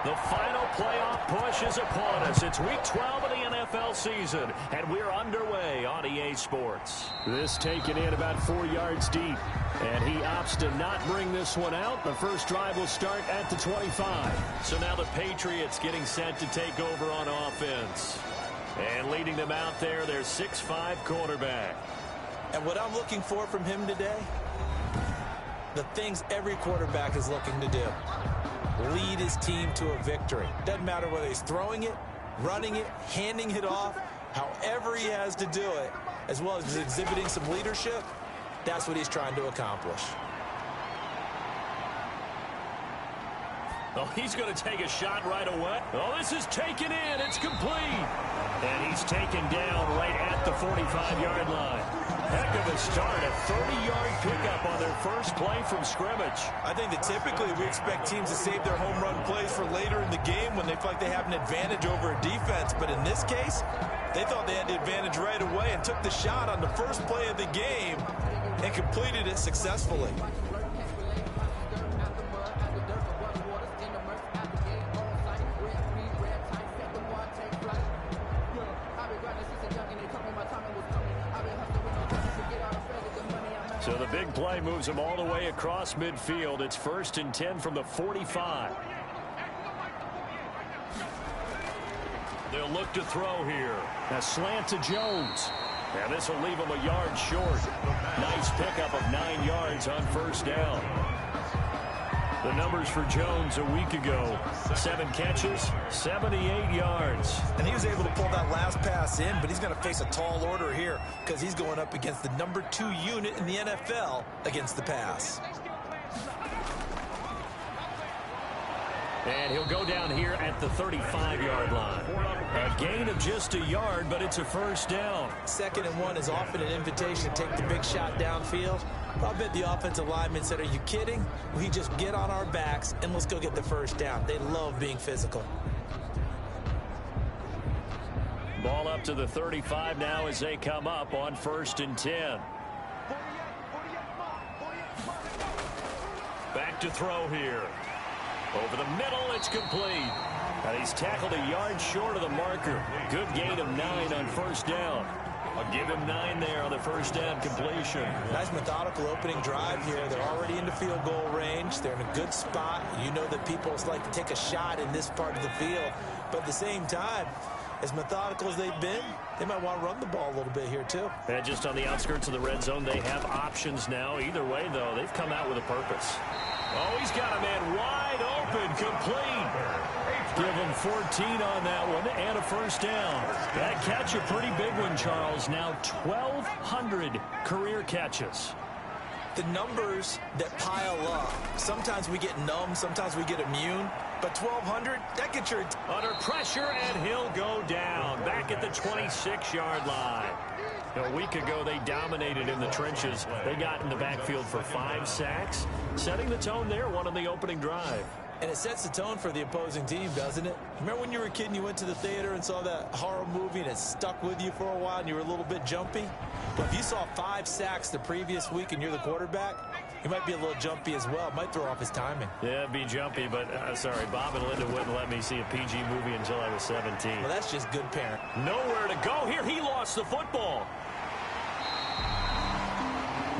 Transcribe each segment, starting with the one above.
The final playoff push is upon us. It's week 12 of the NFL season, and we're underway on EA Sports. This taken in about 4 yards deep, and he opts to not bring this one out. The first drive will start at the 25. So now the Patriots getting set to take over on offense. And leading them out there, their 6'5" quarterback. And what I'm looking for from him today, the things every quarterback is looking to do. Lead his team to a victory. Doesn't matter whether he's throwing it, running it, handing it off, however he has to do it, as well as exhibiting some leadership, that's what he's trying to accomplish. Oh, he's going to take a shot right away. Oh, this is taken in. It's complete. And he's taken down right at the 45-yard line. Heck of a start, a 30-yard pickup on their first play from scrimmage. I think that typically we expect teams to save their home run plays for later in the game when they feel like they have an advantage over a defense. But in this case, they thought they had the advantage right away and took the shot on the first play of the game and completed it successfully. So the big play moves them all the way across midfield. It's 1st and 10 from the 45. They'll look to throw here. A slant to Jones. And this will leave him a yard short. Nice pickup of 9 yards on first down. The numbers for Jones a week ago. 7 catches, 78 yards. And he was able to pull that last pass in, but he's going to face a tall order here because he's going up against the number 2 unit in the NFL against the pass. And he'll go down here at the 35-yard line. A gain of just a yard, but it's a first down. 2nd and 1 is often an invitation to take the big shot downfield. I bet the offensive lineman said, are you kidding? We just get on our backs and let's go get the first down. They love being physical. Ball up to the 35 now as they come up on 1st and 10. Back to throw here. Over the middle, it's complete. And he's tackled a yard short of the marker. Good gain of 9 on first down. I'll give him 9 there on the first down completion. Nice methodical opening drive here. They're already into field goal range. They're in a good spot. You know that people like to take a shot in this part of the field. But at the same time, as methodical as they've been, they might want to run the ball a little bit here too. And just on the outskirts of the red zone, they have options now. Either way, though, they've come out with a purpose. Oh, he's got a man wide open, complete. Give him 14 on that one and a first down. That catch a pretty big one, Charles. Now 1,200 career catches. The numbers that pile up, sometimes we get numb, sometimes we get immune. But 1,200, that gets your... Under pressure, and he'll go down. Back at the 26-yard line. A week ago, they dominated in the trenches. They got in the backfield for 5 sacks, setting the tone there, one on the opening drive. And it sets the tone for the opposing team, doesn't it? Remember when you were a kid and you went to the theater and saw that horror movie and it stuck with you for a while and you were a little bit jumpy? Well, if you saw 5 sacks the previous week and you're the quarterback, he might be a little jumpy as well. Might throw off his timing. Yeah, it'd be jumpy, but sorry, Bob and Linda wouldn't let me see a PG movie until I was 17. Well, that's just good parent. Nowhere to go here. He lost the football.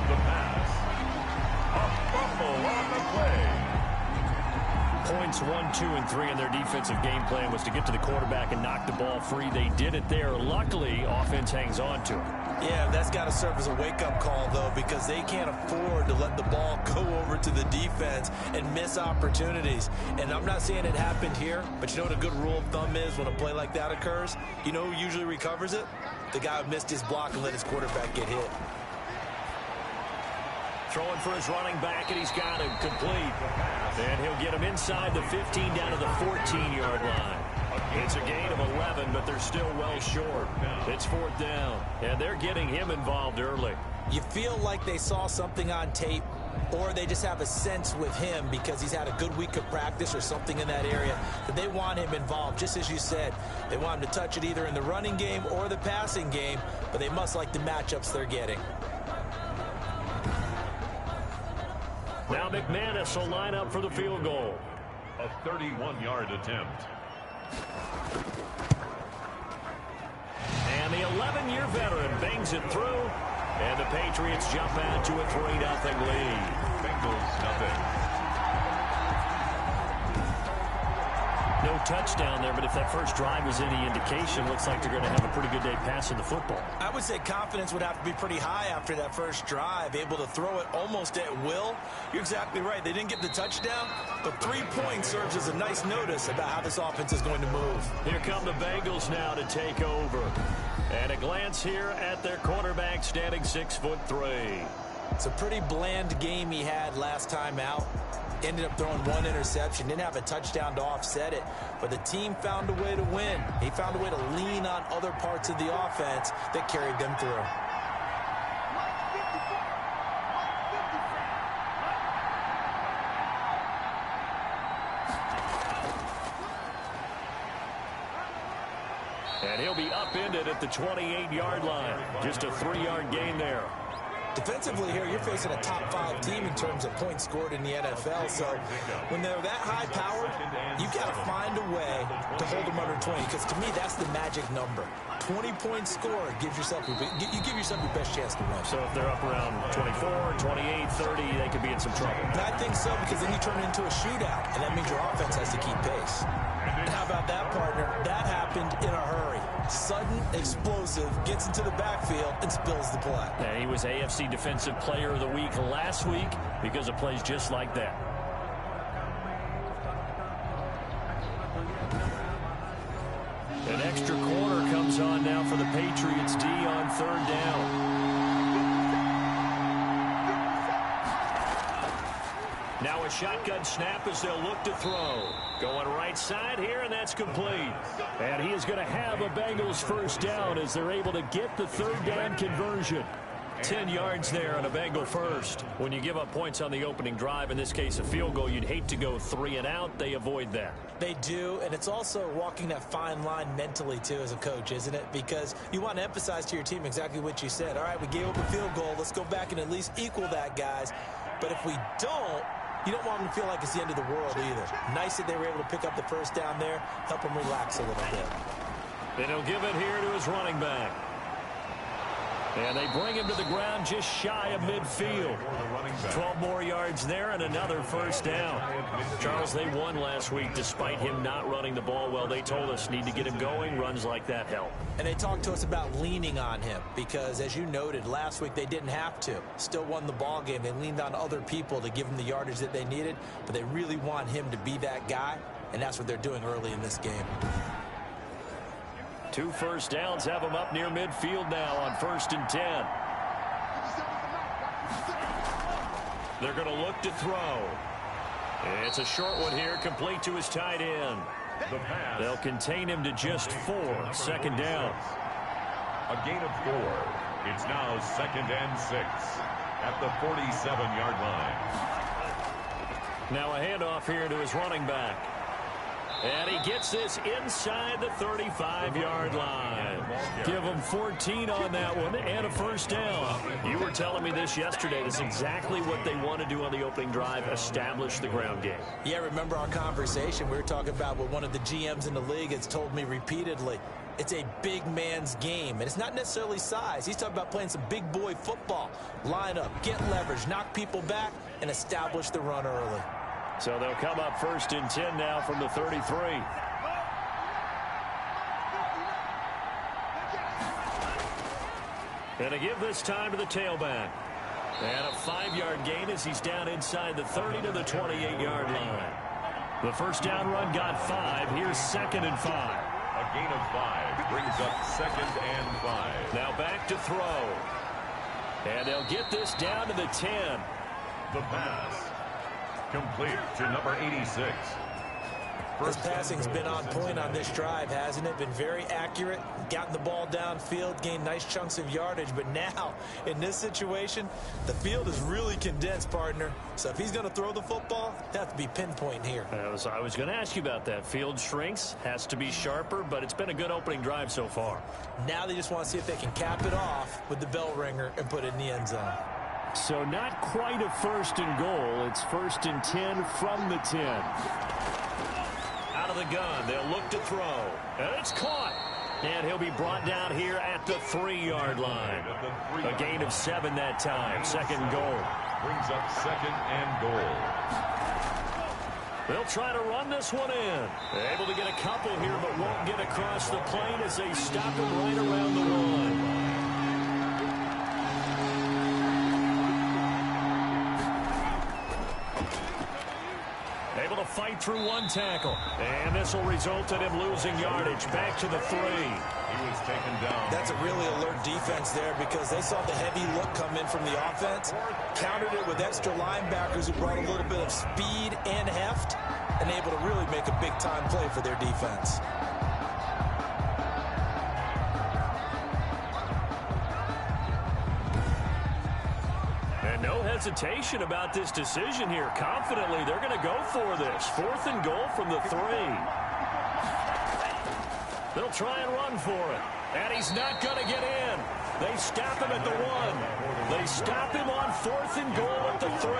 The pass. A fumble on the play. Points 1, 2, and 3 in their defensive game plan was to get to the quarterback and knock the ball free. They did it there. Luckily, offense hangs on to it. Yeah, that's got to serve as a wake-up call, though, because they can't afford to let the ball go over to the defense and miss opportunities. And I'm not saying it happened here, but you know what a good rule of thumb is when a play like that occurs? You know who usually recovers it? The guy who missed his block and let his quarterback get hit. Throwing for his running back, and he's got him complete. And he'll get him inside the 15 down to the 14-yard line. It's a gain of 11, but they're still well short. It's 4th down, and they're getting him involved early. You feel like they saw something on tape, or they just have a sense with him because he's had a good week of practice or something in that area that they want him involved. Just as you said, they want him to touch it either in the running game or the passing game, but they must like the matchups they're getting. Now McManus will line up for the field goal. A 31-yard attempt. And the 11-year veteran bangs it through. And the Patriots jump out to a 3-0 lead. Bengals nothing. No touchdown there, but if that first drive was any indication, looks like they're going to have a pretty good day passing the football. I would say confidence would have to be pretty high after that first drive, able to throw it almost at will. You're exactly right. They didn't get the touchdown, but 3 points serves as a nice notice about how this offense is going to move. Here come the Bengals now to take over. And a glance here at their quarterback standing 6'3". It's a pretty bland game he had last time out. Ended up throwing 1 interception, didn't have a touchdown to offset it, but the team found a way to win. He found a way to lean on other parts of the offense that carried them through. And he'll be upended at the 28-yard line. Just a 3-yard gain there. Defensively here, you're facing a top 5 team in terms of points scored in the NFL. So when they're that high powered, you got to find a way to hold them under 20. Because to me, that's the magic number. 20 points scored gives yourself you give yourself your best chance to win. So if they're up around 24, 28, 30, they could be in some trouble. And I think so, because then you turn it into a shootout, and that means your offense has to keep pace. And how about that, partner? That happened in a hurry. Sudden, explosive, gets into the backfield, and spills the play. And he was AFC Defensive Player of the Week last week because of plays just like that. An extra corner comes on now for the Patriots D on 3rd down. Now a shotgun snap as they'll look to throw. Going right side here, and that's complete. And he is going to have a Bengals first down as they're able to get the 3rd down conversion. 10 yards there on a Bengal first. When you give up points on the opening drive, in this case a field goal, you'd hate to go 3 and out. They avoid that. They do, and it's also walking that fine line mentally, too, as a coach, isn't it? Because you want to emphasize to your team exactly what you said. All right, we gave up a field goal. Let's go back and at least equal that, guys. But if we don't, you don't want them to feel like it's the end of the world either. Nice that they were able to pick up the first down there, help them relax a little bit. Then he'll give it here to his running back. And they bring him to the ground just shy of midfield. 12 more yards there and another first down. Charles, they won last week despite him not running the ball well. They told us need to get him going. Runs like that help. And they talked to us about leaning on him because, as you noted, last week they didn't have to. Still won the ball game. They leaned on other people to give them the yardage that they needed, but they really want him to be that guy, and that's what they're doing early in this game. 2 first downs have them up near midfield now on 1st and 10. They're going to look to throw. It's a short one here, complete to his tight end. They'll contain him to just 4. 2nd down. A gain of 4. It's now 2nd and 6 at the 47-yard line. Now a handoff here to his running back. And he gets this inside the 35-yard line. Give him 14 on that one and a first down. You were telling me this yesterday. This is exactly what they want to do on the opening drive, establish the ground game. Yeah, remember our conversation. We were talking about what one of the GMs in the league has told me repeatedly. It's a big man's game, and it's not necessarily size. He's talking about playing some big boy football. Line up, get leverage, knock people back, and establish the run early. So they'll come up 1st and 10 now from the 33. And to give this time to the tailback. And a 5-yard gain as he's down inside the 30 to the 28-yard line. The first down run got 5. Here's 2nd and 5. A gain of 5 brings up 2nd and 5. Now back to throw. And they'll get this down to the 10. The pass. Complete to number 86. This passing's been on point on this drive, hasn't it? Been very accurate, gotten the ball downfield, gained nice chunks of yardage. But now, in this situation, the field is really condensed, partner. So if he's going to throw the football, it has to be pinpoint here. I was going to ask you about that. Field shrinks, has to be sharper, but it's been a good opening drive so far. Now they just want to see if they can cap it off with the bell ringer and put it in the end zone. So not quite a 1st and goal. It's 1st and 10 from the 10. of the gun. They'll look to throw. And it's caught. And he'll be brought down here at the 3-yard line. A gain of 7 that time. Second goal. Brings up second and goal. They'll try to run this one in. Able to get a couple here, but won't get across the plane as they stop him right around the 1. Able to fight through 1 tackle. And this will result in him losing yardage. Back to the 3. He was taken down. That's a really alert defense there because they saw the heavy look come in from the offense, countered it with extra linebackers who brought a little bit of speed and heft, and able to really make a big-time play for their defense. And no hesitation about this decision here. Confidently, they're going to go for this. 4th and goal from the 3. They'll try and run for it. And he's not going to get in. They stop him at the 1. They stop him on 4th and goal at the 3.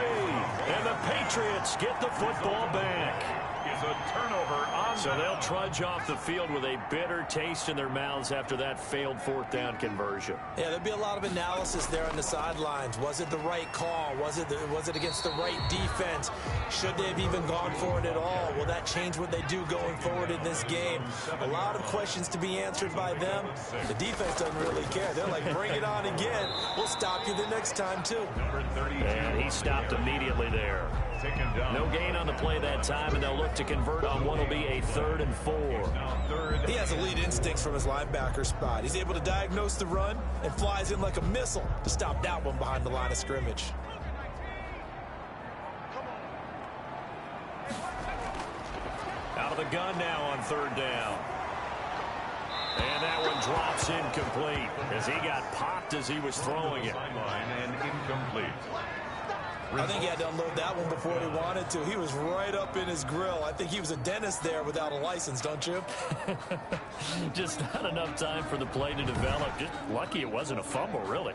And the Patriots get the football back. Is a turnover on. So they'll trudge off the field with a bitter taste in their mouths after that failed 4th down conversion. Yeah, there'll be a lot of analysis there on the sidelines. Was it the right call? Was it against the right defense? Should they have even gone for it at all? Will that change what they do going forward in this game? A lot of questions to be answered by them. The defense doesn't really care. They're like, bring it on again. We'll stop you the next time, too. Number 32. And he stopped immediately there. Taken down. No gain on the play that time, and they'll look to convert on what will be a 3rd and 4. He has elite instincts from his linebacker spot. He's able to diagnose the run and flies in like a missile to stop that one behind the line of scrimmage. Out of the gun now on 3rd down. And that one drops incomplete as he got popped as he was throwing it. Sideline and incomplete. I think he had to unload that one before he wanted to. He was right up in his grill. I think he was a dentist there without a license, don't you? Just not enough time for the play to develop. Just lucky it wasn't a fumble, really.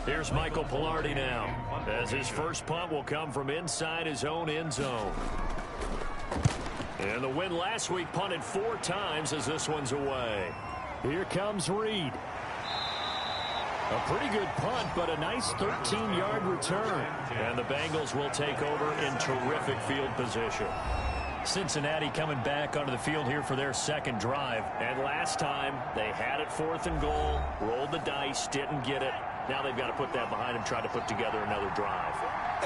Here's Michael Palardy now, as his first punt will come from inside his own end zone. And the win last week punted 4 times as this one's away. Here comes Reed. A pretty good punt, but a nice 13-yard return. And the Bengals will take over in terrific field position. Cincinnati coming back onto the field here for their second drive. And last time, they had it 4th and goal, rolled the dice, didn't get it. Now they've got to put that behind them, try to put together another drive.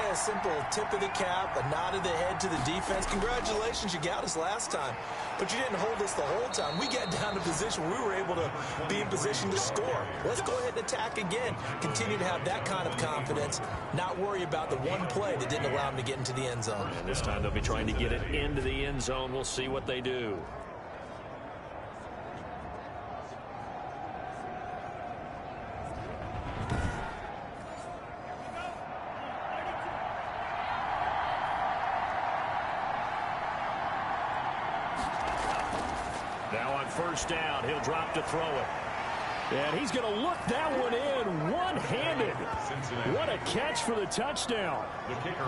A simple tip of the cap, a nod of the head to the defense. Congratulations, you got us last time. But you didn't hold us the whole time. We got down to position where we were able to be in position to score. Let's go ahead and attack again. Continue to have that kind of confidence. Not worry about the one play that didn't allow them to get into the end zone. And this time they'll be trying to get it into the end zone. We'll see what they do. Now on 1st down, he'll drop to throw it. And he's going to look that one in one-handed. What a catch for the touchdown.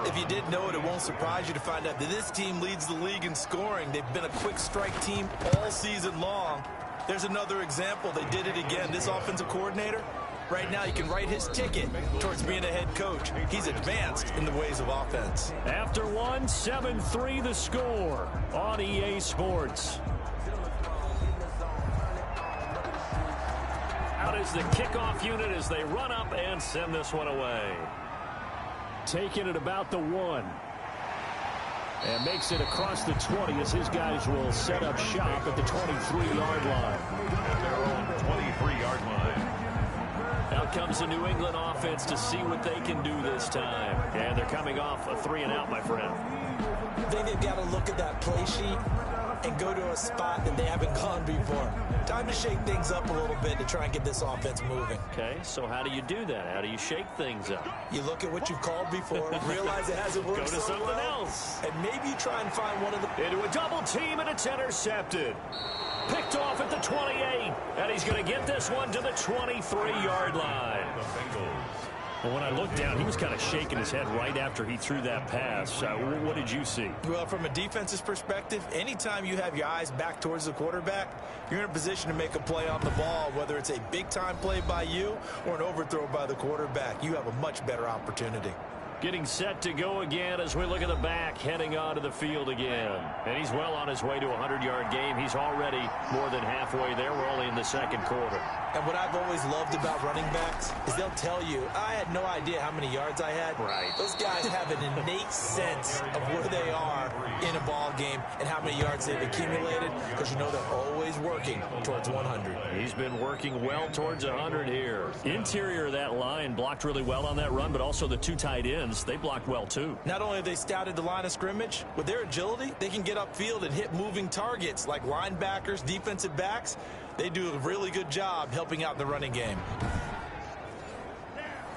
If you didn't know it, it won't surprise you to find out that this team leads the league in scoring. They've been a quick strike team all season long. There's another example. They did it again. This offensive coordinator, right now you can write his ticket towards being a head coach. He's advanced in the ways of offense. After one, 7-3 the score on EA Sports. Out is the kickoff unit as they run up and send this one away. Taking it about the 1. And makes it across the 20 as his guys will set up shop at the 23-yard line. At their own 23-yard line. Out comes the New England offense to see what they can do this time. And they're coming off a 3-and-out, my friend. I think they've got to look at that play sheet and go to a spot that they haven't gone before. Time to shake things up a little bit to try and get this offense moving. Okay, so how do you do that? How do you shake things up? You look at what you've called before, realize it hasn't worked Go to so something well, else. and maybe you try and find one of the... Into a double team, and it's intercepted. Picked off at the 28, and he's going to get this one to the 23-yard line. The Bengals Well, when I looked down, he was kind of shaking his head right after he threw that pass. What did you see? Well, from a defense's perspective, anytime you have your eyes back towards the quarterback, you're in a position to make a play on the ball, whether it's a big-time play by you or an overthrow by the quarterback. You have a much better opportunity. Getting set to go again as we look at the back, heading onto the field again. And he's well on his way to a 100-yard game. He's already more than halfway there. We're only in the second quarter. And what I've always loved about running backs is they'll tell you, I had no idea how many yards I had. Right. Those guys have an innate sense of where they are in a ball game and how many yards they've accumulated, because you know they're always working towards 100. He's been working well towards 100 here. Interior of that line blocked really well on that run, but also the two tight ends, they blocked well too. Not only have they scouted the line of scrimmage, with their agility, they can get upfield and hit moving targets like linebackers, defensive backs. They do a really good job helping out the running game.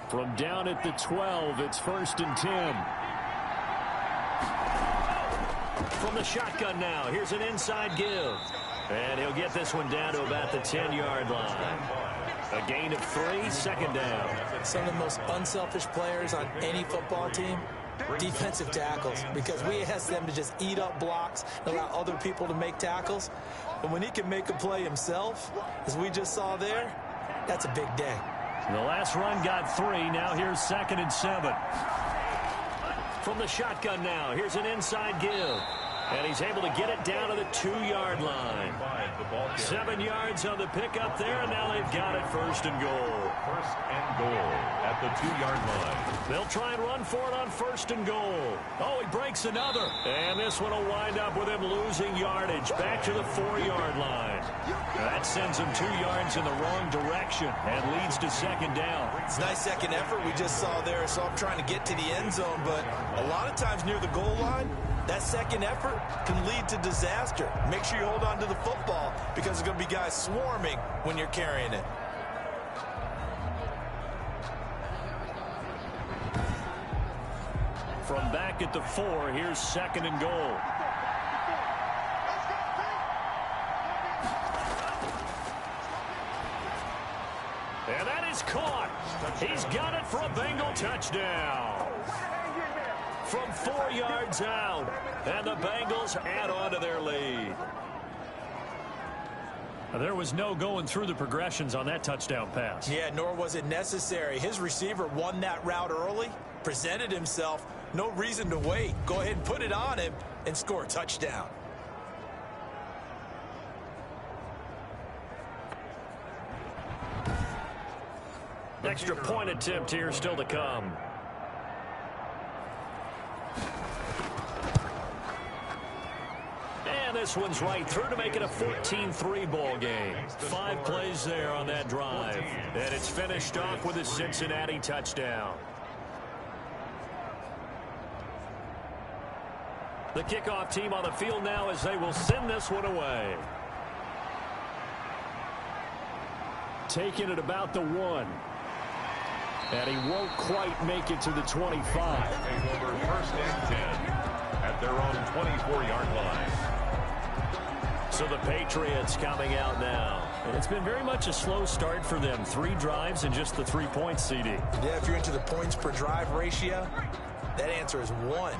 From down at the 12, it's 1st and 10. From the shotgun now, here's an inside give. And he'll get this one down to about the 10-yard line. A gain of 3, 2nd down. Some of the most unselfish players on any football team, defensive tackles, because we ask them to just eat up blocks and allow other people to make tackles. And when he can make a play himself, as we just saw there, that's a big day. The last run got 3. Now here's 2nd and 7. From the shotgun now, here's an inside give. And he's able to get it down to the 2-yard line. 7 yards on the pickup there, and now they've got it 1st and goal. 1st and goal at the 2-yard line. They'll try and run for it on 1st and goal. Oh, he breaks another. And this one will wind up with him losing yardage back to the 4-yard line. That sends him 2 yards in the wrong direction and leads to 2nd down. It's a nice second effort we just saw there. So I'm trying to get to the end zone, but a lot of times near the goal line, that second effort can lead to disaster. Make sure you hold on to the football, because there's going to be guys swarming when you're carrying it. From back at the 4, here's 2nd and goal. And that is caught. He's got it for a Bengal touchdown. From 4 yards out, and the Bengals add on to their lead. There was no going through the progressions on that touchdown pass. Yeah, nor was it necessary. His receiver won that route early, presented himself. No reason to wait. Go ahead and put it on him and score a touchdown. Extra point attempt here still to come. And this one's right through to make it a 14-3 ball game. 5 plays there on that drive. And it's finished off with a Cincinnati touchdown. The kickoff team on the field now as they will send this one away. Taking it about the 1. And he won't quite make it to the 25. Take over 1st and 10 at their own 24-yard line. So the Patriots coming out now. And it's been very much a slow start for them. 3 drives and just the 3 points, CD. Yeah, if you're into the points per drive ratio, that answer is 1.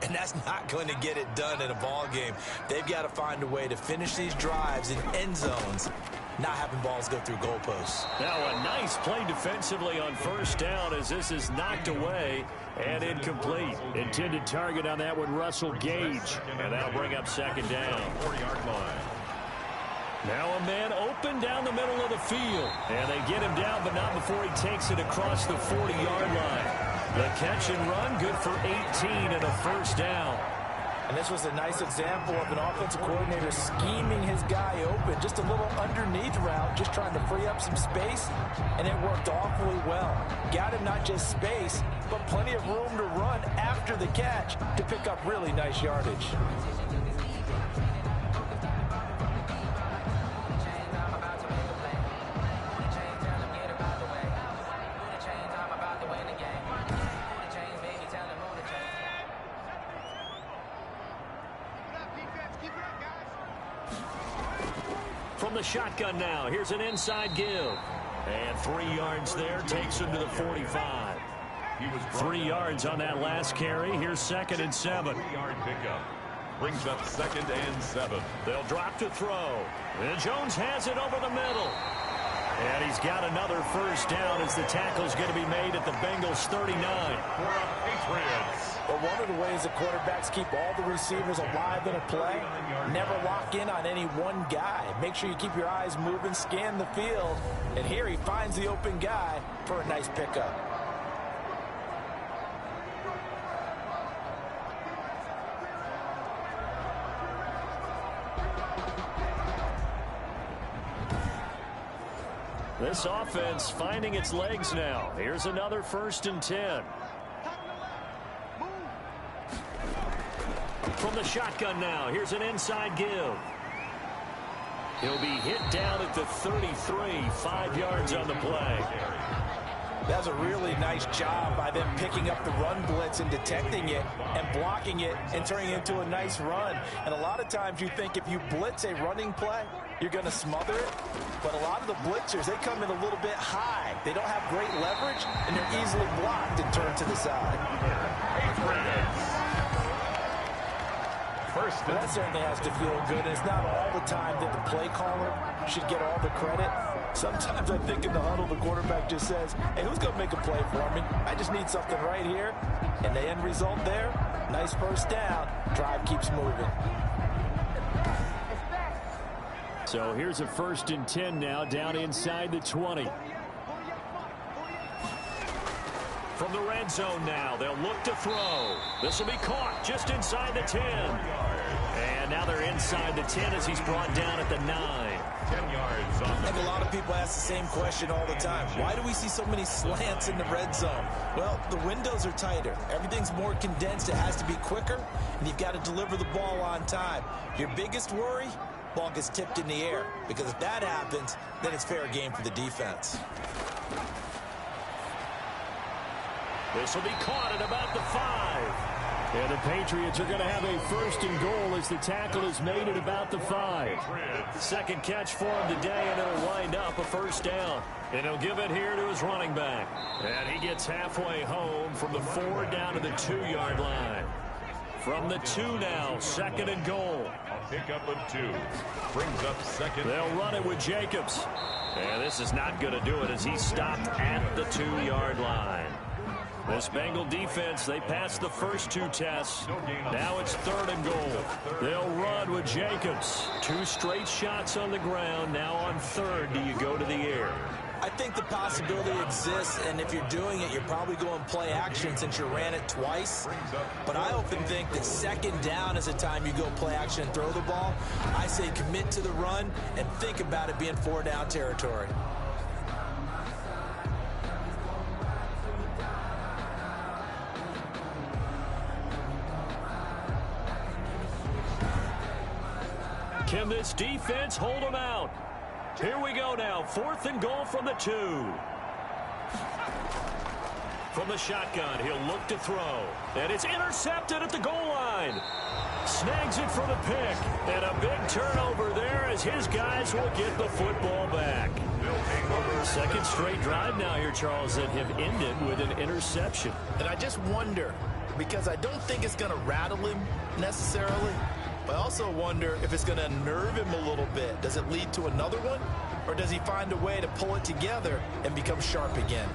And that's not going to get it done in a ball game. They've got to find a way to finish these drives in end zones, not having balls go through goalposts. Now a nice play defensively on 1st down as this is knocked away and incomplete. Intended target on that one, Russell Gage. And that'll bring up 2nd down. 4-yard line. Now a man open down the middle of the field. And they get him down, but not before he takes it across the 40-yard line. The catch and run, good for 18 and a 1st down. And this was a nice example of an offensive coordinator scheming his guy open. Just a little underneath route, just trying to free up some space, and it worked awfully well. Got him not just space, but plenty of room to run after the catch to pick up really nice yardage. From the shotgun now, here's an inside give. And 3 yards there, takes him to the 45. He was 3 yards on that last carry. Here's 2nd and 7. 3-yard pickup. Brings up 2nd and 7. They'll drop to throw. And Jones has it over the middle. And he's got another first down as the tackle's going to be made at the Bengals 39. For the Patriots. But one of the ways the quarterbacks keep all the receivers alive in a play, never lock in on any one guy. Make sure you keep your eyes moving, scan the field. And here he finds the open guy for a nice pickup. This offense finding its legs now. Here's another 1st and 10. From the shotgun now. Here's an inside give. He'll be hit down at the 33. 5 yards on the play. That's a really nice job by them picking up the run blitz and detecting it and blocking it and turning it into a nice run. And a lot of times you think if you blitz a running play, you're going to smother it. But a lot of the blitzers, they come in a little bit high. They don't have great leverage, and they're easily blocked and turned to the side. Well, that certainly has to feel good. And it's not all the time that the play caller should get all the credit. Sometimes I think in the huddle, the quarterback just says, hey, who's going to make a play for me? I just need something right here. And the end result there, nice first down. Drive keeps moving. So here's a 1st and 10 now, down inside the 20. From the red zone now, they'll look to throw. This will be caught just inside the 10. And now they're inside the 10 as he's brought down at the 9. 10 yards on the And a lot of people ask the same question all the time. Why do we see so many slants in the red zone? Well, the windows are tighter. Everything's more condensed. It has to be quicker, and you've got to deliver the ball on time. Your biggest worry? Ball gets tipped in the air, because if that happens, then it's fair game for the defense. This will be caught at about the 5. And the Patriots are going to have a 1st and goal as the tackle is made at about the 5. 2nd catch for him today, and it'll wind up a 1st down. And he'll give it here to his running back. And he gets halfway home from the 4 down to the 2-yard line. From the 2 now, 2nd and goal. A pickup of 2. Brings up 2nd. They'll run it with Jacobs. And this is not going to do it as he's stopped at the 2-yard line. This Bengal defense, they passed the first 2 tests. Now it's 3rd and goal. They'll run with Jacobs. 2 straight shots on the ground. Now on 3rd, do you go to the air? I think the possibility exists, and if you're doing it, you're probably going play action since you ran it twice. But I often think that 2nd down is the time you go play action and throw the ball. I say commit to the run and think about it being 4-down territory. Can this defense hold them out? Here we go now. 4th and goal from the 2. From the shotgun, he'll look to throw. And it's intercepted at the goal line. Snags it for the pick. And a big turnover there as his guys will get the football back. 2nd straight drive now here, Charles, that have ended with an interception. And I just wonder, because I don't think it's going to rattle him necessarily, but I also wonder if it's going to unnerve him a little bit. Does it lead to another one? Or does he find a way to pull it together and become sharp again?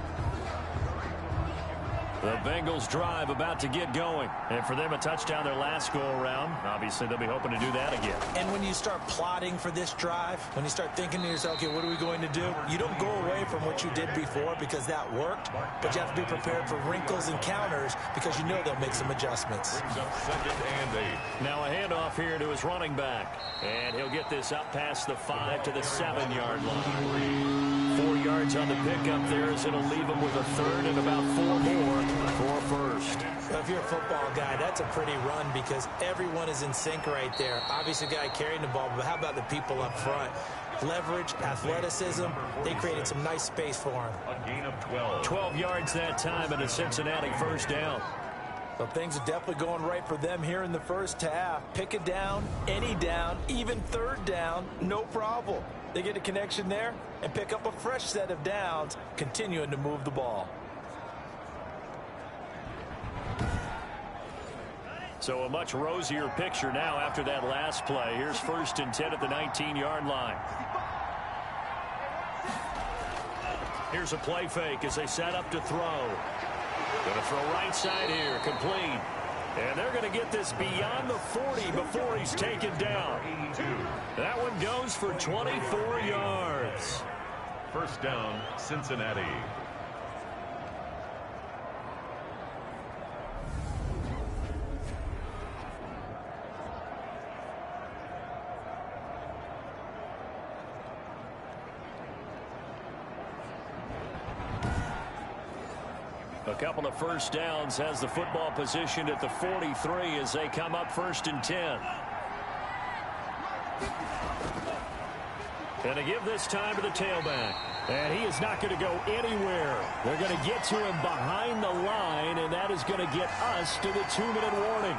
The Bengals drive about to get going. And for them, a touchdown their last go-around. Obviously, they'll be hoping to do that again. And when you start plotting for this drive, when you start thinking to yourself, okay, what are we going to do? You don't go away from what you did before because that worked, but you have to be prepared for wrinkles and counters because you know they'll make some adjustments. Brings up 2nd and 8. Now a handoff here to his running back. And he'll get this up past the 5 to the 7-yard line. 4 yards on the pickup there as it'll leave him with a 3rd and about 4 more for 1st. Well, if you're a football guy, that's a pretty run because everyone is in sync right there. Obviously, the guy carrying the ball, but how about the people up front? Leverage, athleticism, they created some nice space for him. A gain of 12. 12 yards that time and a Cincinnati 1st down. Well, things are definitely going right for them here in the first half. Pick a down, any down, even 3rd down, no problem. They get a connection there and pick up a fresh set of downs, continuing to move the ball. So a much rosier picture now after that last play. Here's 1st and 10 at the 19-yard line. Here's a play fake as they set up to throw. Going to throw right side here, complete. And they're going to get this beyond the 40 before he's taken down. That one goes for 24 yards. First down, Cincinnati. A couple of first downs has the football positioned at the 43 as they come up 1st and 10. And to give this time to the tailback. And he is not going to go anywhere. They're going to get to him behind the line, and that is going to get us to the 2-minute warning.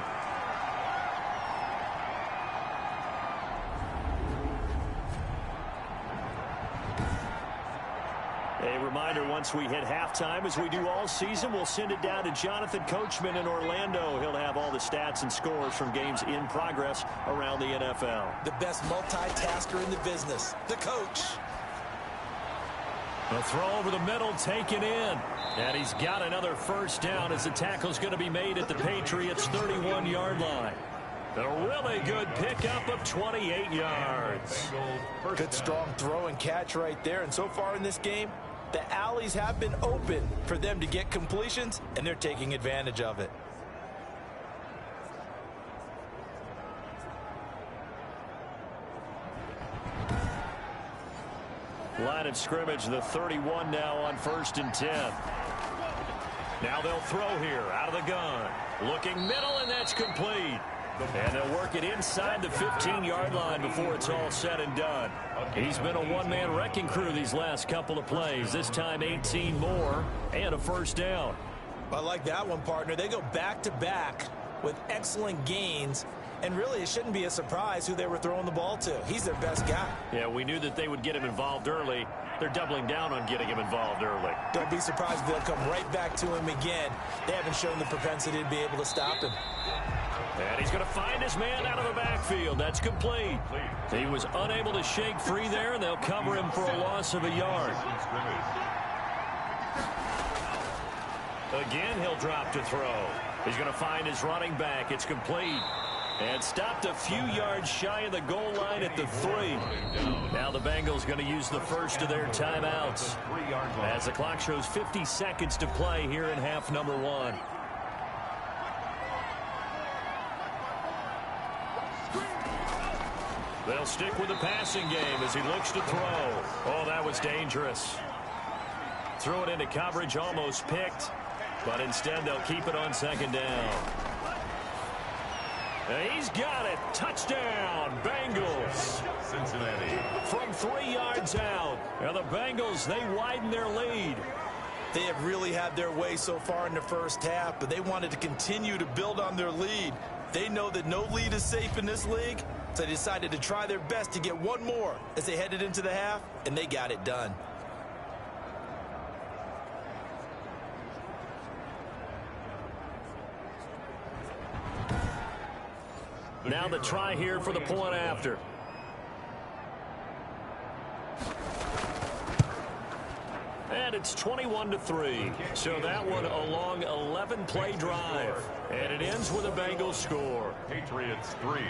A reminder, once we hit halftime, as we do all season, we'll send it down to Jonathan Coachman in Orlando. He'll have all the stats and scores from games in progress around the NFL. The best multitasker in the business, the coach. A throw over the middle, taken in. And he's got another first down as the tackle's going to be made at the Patriots' 31-yard line. A really good pickup of 28 yards. Good strong throw and catch right there. And so far in this game, the alleys have been open for them to get completions, and they're taking advantage of it. Line of scrimmage, the 31 now on 1st and 10. Now they'll throw here out of the gun. Looking middle, and that's complete. And they'll work it inside the 15-yard line before it's all said and done. He's been a one-man wrecking crew these last couple of plays. This time 18 more and a first down. I like that one, partner. They go back-to-back with excellent gains. And really, it shouldn't be a surprise who they were throwing the ball to. He's their best guy. Yeah, we knew that they would get him involved early. They're doubling down on getting him involved early. Don't be surprised if they'll come right back to him again. They haven't shown the propensity to be able to stop him. And he's going to find his man out of the backfield. That's complete. He was unable to shake free there, and they'll cover him for a loss of a yard. Again, he'll drop to throw. He's going to find his running back. It's complete. And stopped a few yards shy of the goal line at the 3. Now the Bengals going to use the first of their timeouts as the clock shows 50 seconds to play here in half number 1. They'll stick with the passing game as he looks to throw. Oh, that was dangerous. Throw it into coverage, almost picked. But instead, they'll keep it on 2nd down. He's got it. Touchdown, Bengals. Cincinnati. From 3 yards out. Now the Bengals, they widen their lead. They have really had their way so far in the first half, but they wanted to continue to build on their lead. They know that no lead is safe in this league, so they decided to try their best to get one more as they headed into the half, and they got it done. Now the try here for the point after. And it's 21-3. So that one a long 11-play drive. And it ends with a Bengals score. Patriots 3.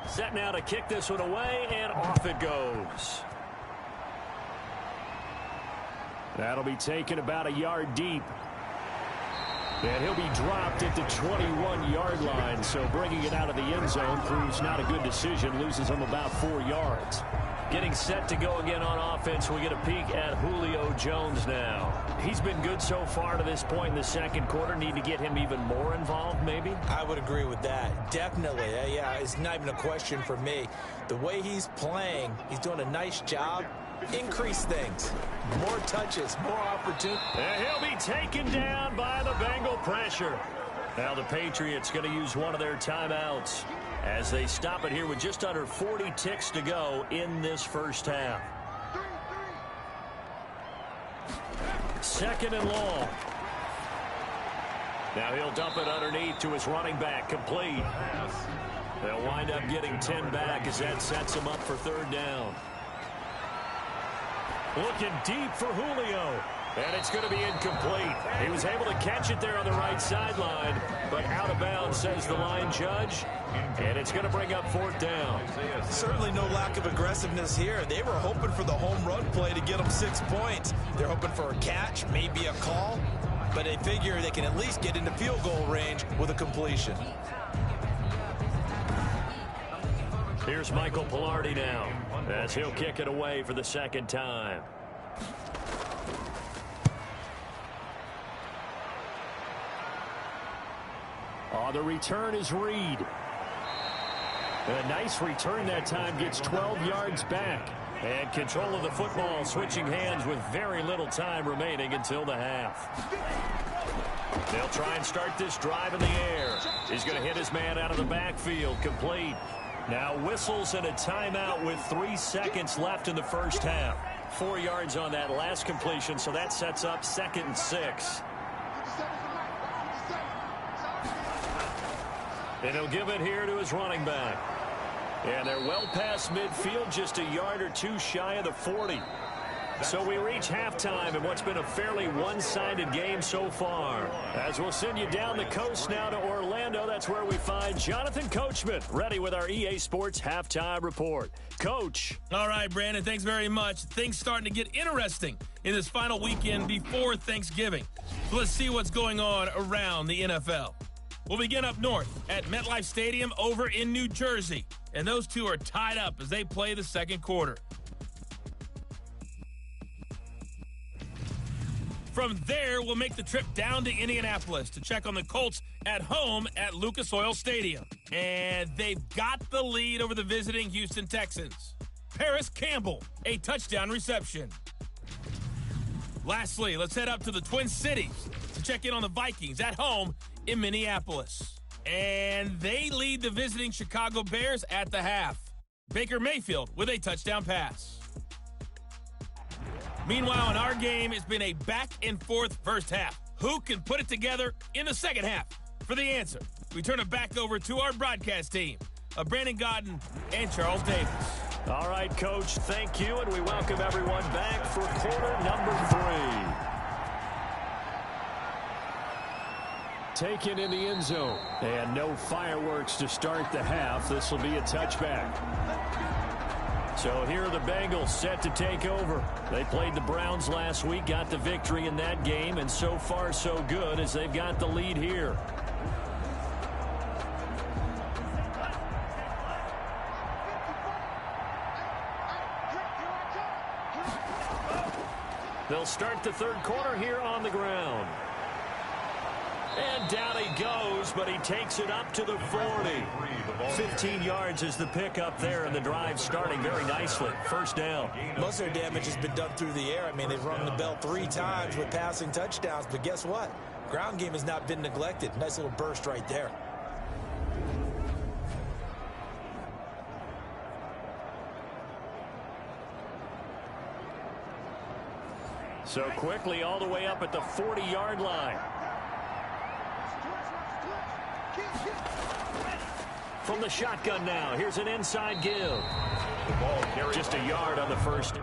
Set now to kick this one away, and off it goes. That'll be taken about a yard deep. And he'll be dropped at the 21-yard line, so bringing it out of the end zone proves not a good decision, loses him about 4 yards. Getting set to go again on offense, we get a peek at Julio Jones now. He's been good so far to this point in the second quarter. Need to get him even more involved, maybe? I would agree with that. Definitely. Yeah, it's not even a question for me. The way he's playing, he's doing a nice job. Increase things. More touches, more opportunity. And he'll be taken down by the Bengal pressure. Now the Patriots going to use one of their timeouts as they stop it here with just under 40 ticks to go in this first half. 2nd and long. Now he'll dump it underneath to his running back, complete. They'll wind up getting 10 back as that sets him up for third down. Looking deep for Julio. And it's going to be incomplete. He was able to catch it there on the right sideline, but out of bounds, says the line judge. And it's going to bring up fourth down. Certainly no lack of aggressiveness here. They were hoping for the home run play to get them 6 points. They're hoping for a catch, maybe a call, but they figure they can at least get into field goal range with a completion. Here's Michael Palardy now, as he'll kick it away for the second time. On the return is Reed. A nice return that time, gets 12 yards back. And control of the football, switching hands with very little time remaining until the half. They'll try and start this drive in the air. He's going to hit his man out of the backfield, complete. Now whistles and a timeout with 3 seconds left in the first half. 4 yards on that last completion, so that sets up 2nd and 6. And he'll give it here to his running back. And they're well past midfield, just a yard or two shy of the 40. So we reach halftime in what's been a fairly one-sided game so far. As we'll send you down the coast now to Orlando, that's where we find Jonathan Coachman, ready with our EA Sports Halftime Report. Coach. All right, Brandon, thanks very much. Things starting to get interesting in this final weekend before Thanksgiving. So let's see what's going on around the NFL. We'll begin up north at MetLife Stadium over in New Jersey. And those two are tied up as they play the second quarter. From there, we'll make the trip down to Indianapolis to check on the Colts at home at Lucas Oil Stadium. And they've got the lead over the visiting Houston Texans. Paris Campbell, a touchdown reception. Lastly, let's head up to the Twin Cities to check in on the Vikings at home in Minneapolis. And they lead the visiting Chicago Bears at the half. Baker Mayfield with a touchdown pass. Meanwhile, in our game, it's been a back-and-forth first half. Who can put it together in the second half? For the answer, we turn it back over to our broadcast team of Brandon Gaudin and Charles Davis. All right, Coach, thank you, and we welcome everyone back for quarter number 3. Taken in the end zone, and no fireworks to start the half. This will be a touchback. So here are the Bengals set to take over. They played the Browns last week, got the victory in that game, and so far so good as they've got the lead here. They'll start the third quarter here on the ground. And down he goes, but he takes it up to the 40. 15 yards is the pickup there, and the drive starting very nicely. First down. Most of their damage has been done through the air. I mean, they've rung the bell 3 times with passing touchdowns, but guess what? Ground game has not been neglected. Nice little burst right there. So quickly all the way up at the 40-yard line. From the shotgun now, here's an inside give. Just a yard on the first.